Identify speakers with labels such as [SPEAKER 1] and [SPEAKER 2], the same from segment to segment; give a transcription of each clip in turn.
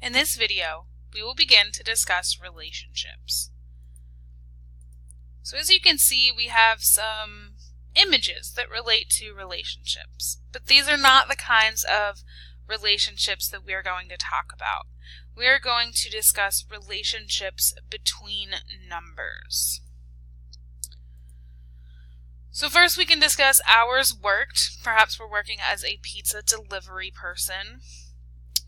[SPEAKER 1] In this video, we will begin to discuss relationships. So as you can see, we have some images that relate to relationships, but these are not the kinds of relationships that we are going to talk about. We are going to discuss relationships between numbers. So first we can discuss hours worked. Perhaps we're working as a pizza delivery person.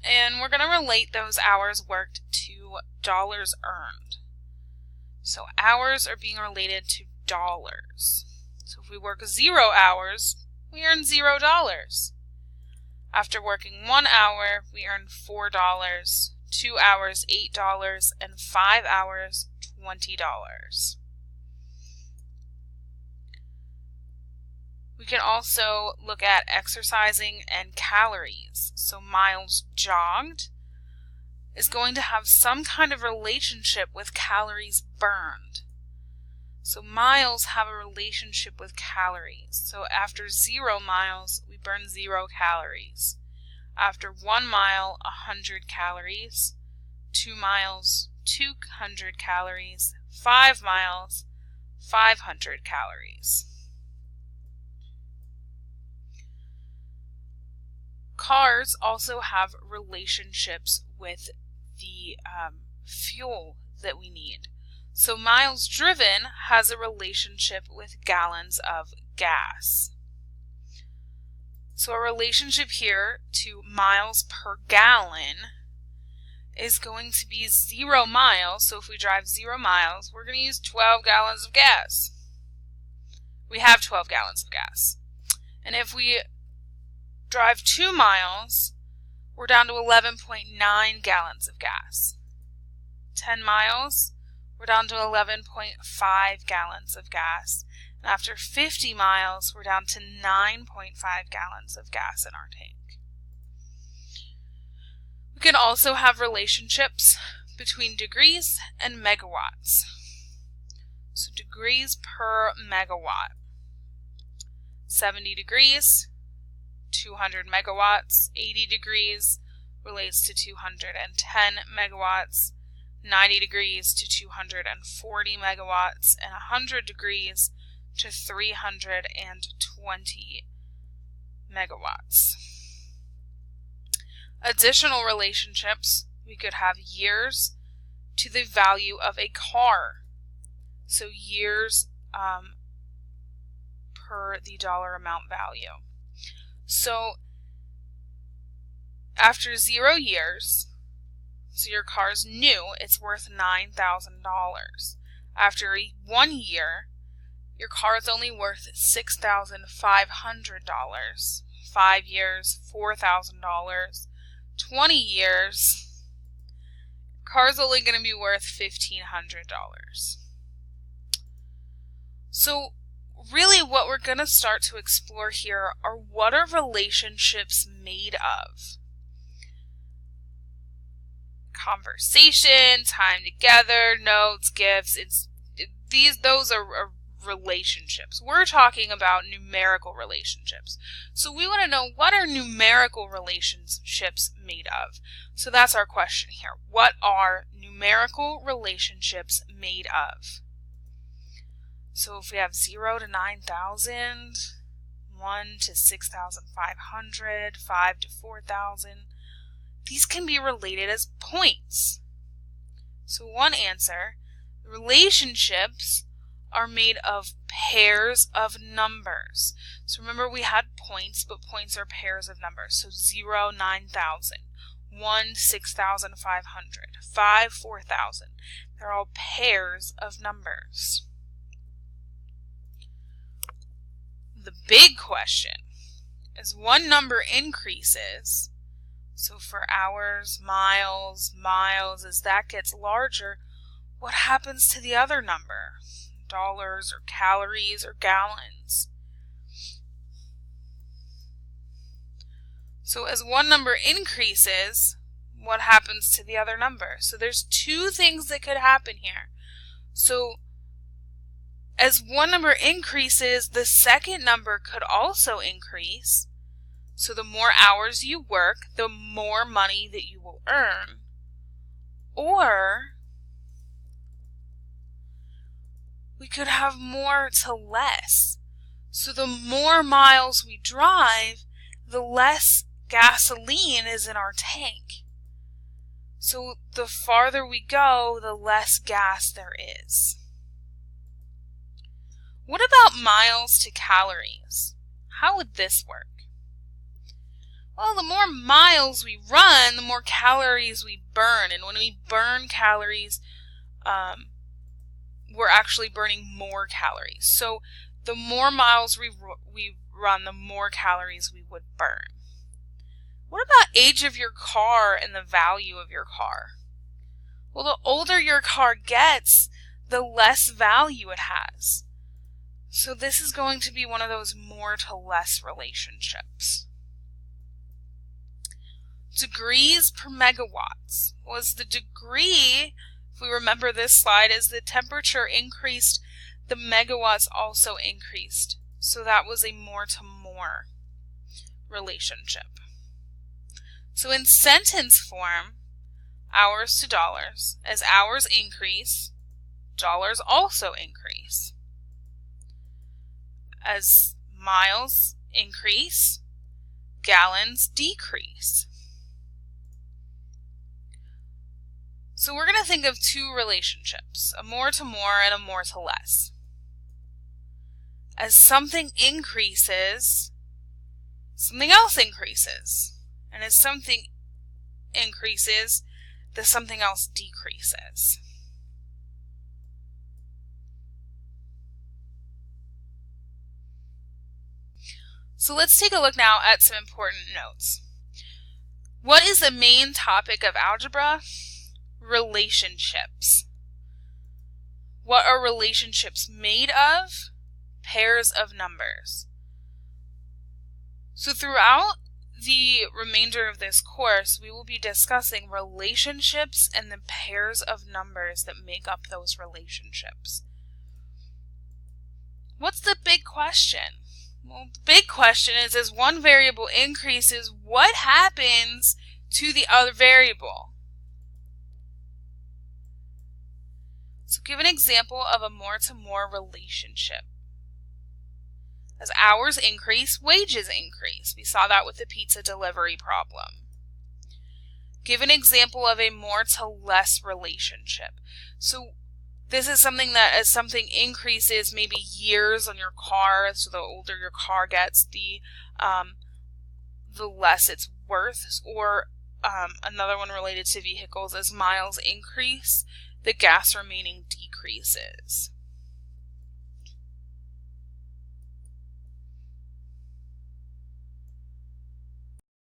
[SPEAKER 1] And we're going to relate those hours worked to dollars earned. So hours are being related to dollars. So if we work 0 hours, we earn $0. After working 1 hour, we earn $4, 2 hours, $8, and 5 hours, $20. We can also look at exercising and calories. So miles jogged is going to have some kind of relationship with calories burned. So miles have a relationship with calories. So after 0 miles, we burn 0 calories. After 1 mile, 100 calories. 2 miles, 200 calories. 5 miles, 500 calories. Cars also have relationships with the fuel that we need. So miles driven has a relationship with gallons of gas. So a relationship here to miles per gallon is going to be 0 miles. So if we drive 0 miles, we're going to use 12 gallons of gas. We have 12 gallons of gas. And if we drive 2 miles, we're down to 11.9 gallons of gas. 10 miles, we're down to 11.5 gallons of gas. And after 50 miles, we're down to 9.5 gallons of gas in our tank. We can also have relationships between degrees and megawatts. So degrees per megawatt. 70 degrees, 200 megawatts, 80 degrees relates to 210 megawatts, 90 degrees to 240 megawatts, and 100 degrees to 320 megawatts. Additional relationships, we could have years to the value of a car. So years per the dollar amount value. So after 0 years, so your car's new, it's worth $9,000. After 1 year, your car is only worth $6,500. 5 years, $4,000. 20 years, your car's only going to be worth $1,500. So really what we're going to start to explore here are what are relationships made of? Conversation, time together, notes, gifts, those are relationships. We're talking about numerical relationships. So we want to know, what are numerical relationships made of? So that's our question here. What are numerical relationships made of? So if we have 0 to 9,000, 1 to 6,500, 5 to 4,000, these can be related as points. So one answer, relationships are made of pairs of numbers. So remember we had points, but points are pairs of numbers. So 0, 9,000, 1, 6,500, 5, 4,000. They're all pairs of numbers. The big question is one number increases, so for hours, miles, as that gets larger, what happens to the other number? Dollars or calories or gallons? So as one number increases, what happens to the other number? So there's 2 things that could happen here. So as one number increases, the second number could also increase. So the more hours you work, the more money that you will earn. Or we could have more to less. So the more miles we drive, the less gasoline is in our tank. So the farther we go, the less gas there is. What about miles to calories? How would this work? Well, the more miles we run, the more calories we burn. And when we burn calories, we're actually burning more calories. So the more miles we run, the more calories we would burn. What about age of your car and the value of your car? Well, the older your car gets, the less value it has. So this is going to be one of those more to less relationships. Degrees per megawatts. Was the degree, if we remember this slide, as the temperature increased, the megawatts also increased. So that was a more to more relationship. So in sentence form, hours to dollars. As hours increase, dollars also increase. As miles increase, gallons decrease. So we're going to think of two relationships, a more to more and a more to less. As something increases, something else increases. And as something increases, the something else decreases. So let's take a look now at some important notes. What is the main topic of algebra? Relationships. What are relationships made of? Pairs of numbers. So throughout the remainder of this course, we will be discussing relationships and the pairs of numbers that make up those relationships. What's the big question? Well, the big question is, as one variable increases, what happens to the other variable? So give an example of a more to more relationship. As hours increase, wages increase. We saw that with the pizza delivery problem. Give an example of a more to less relationship. So this is something that as something increases, maybe years on your car, so the older your car gets, the less it's worth. Or another one related to vehicles, as miles increase, the gas remaining decreases.